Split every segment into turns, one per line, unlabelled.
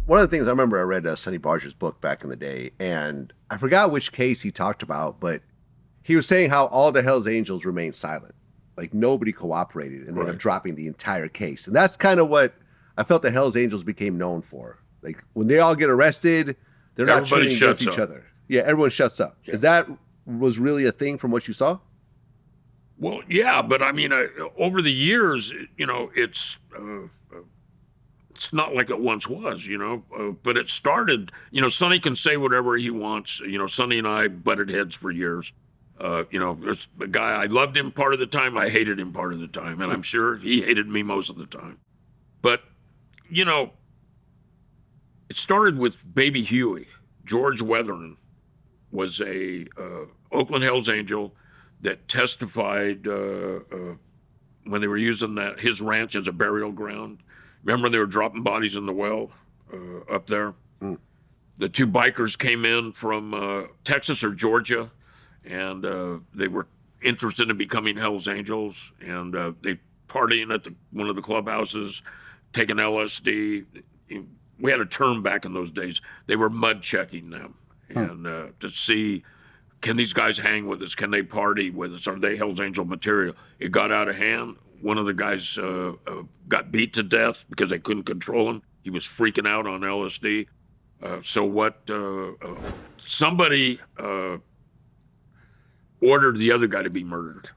one of the things I remember, I read Sonny Barger's book back in the day, and I forgot which case he talked about, but he was saying how all the Hells Angels remained silent. Like nobody cooperated and they ended up
Right.
dropping the entire case. And that's kind of what I felt the Hells Angels became known for. Like when they all get arrested, they're not
Everybody
turning against
shuts
each
up.
other. Yeah, everyone shuts up.
Yeah.
Is that was really a thing from what you saw?
Well, yeah, but I mean, over the years, it's not like it once was, but it started, Sonny can say whatever he wants. Sonny and I butted heads for years. There's a guy, I loved him part of the time, I hated him part of the time, and I'm sure he hated me most of the time. But, you know, it started with Baby Huey. George Weston was a Oakland Hills Angel that testified when they were using his ranch as a burial ground. Remember when they were dropping bodies in the well up there?
Mm.
The two bikers came in from Texas or Georgia, and they were interested in becoming Hells Angels, and they partying at one of the clubhouses, taking LSD. We had a term back in those days. They were mud checking them, and to see, can these guys hang with us? Can they party with us? Are they Hells Angel material? It got out of hand. One of the guys got beat to death because they couldn't control him. He was freaking out on LSD. Somebody ordered the other guy to be murdered.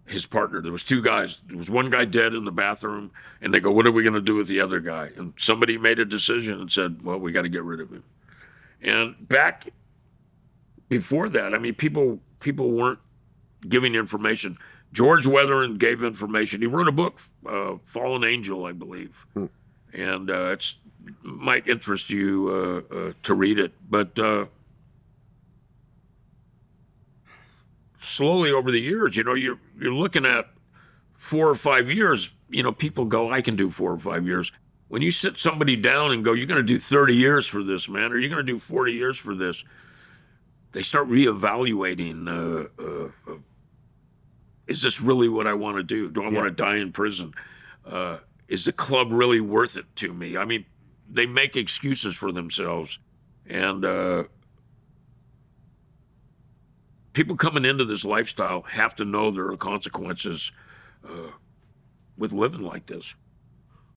His partner. There was two guys. There was one guy dead in the bathroom, and they go, "What are we going to do with the other guy?" And somebody made a decision and said, "Well, we got to get rid of him." And back before that, I mean, people weren't giving information. George Weston gave information. He wrote a book, Fallen Angel, I believe, and it might interest you to read it. But slowly over the years, you're looking at 4 or 5 years. People go, "I can do 4 or 5 years." When you sit somebody down and go, "You're going to do 30 years for this, man," or "You're going to do 40 years for this," they start reevaluating. Is this really what I want to do? Do I want to die in prison? Is the club really worth it to me? I mean, they make excuses for themselves. And people coming into this lifestyle have to know there are consequences with living like this.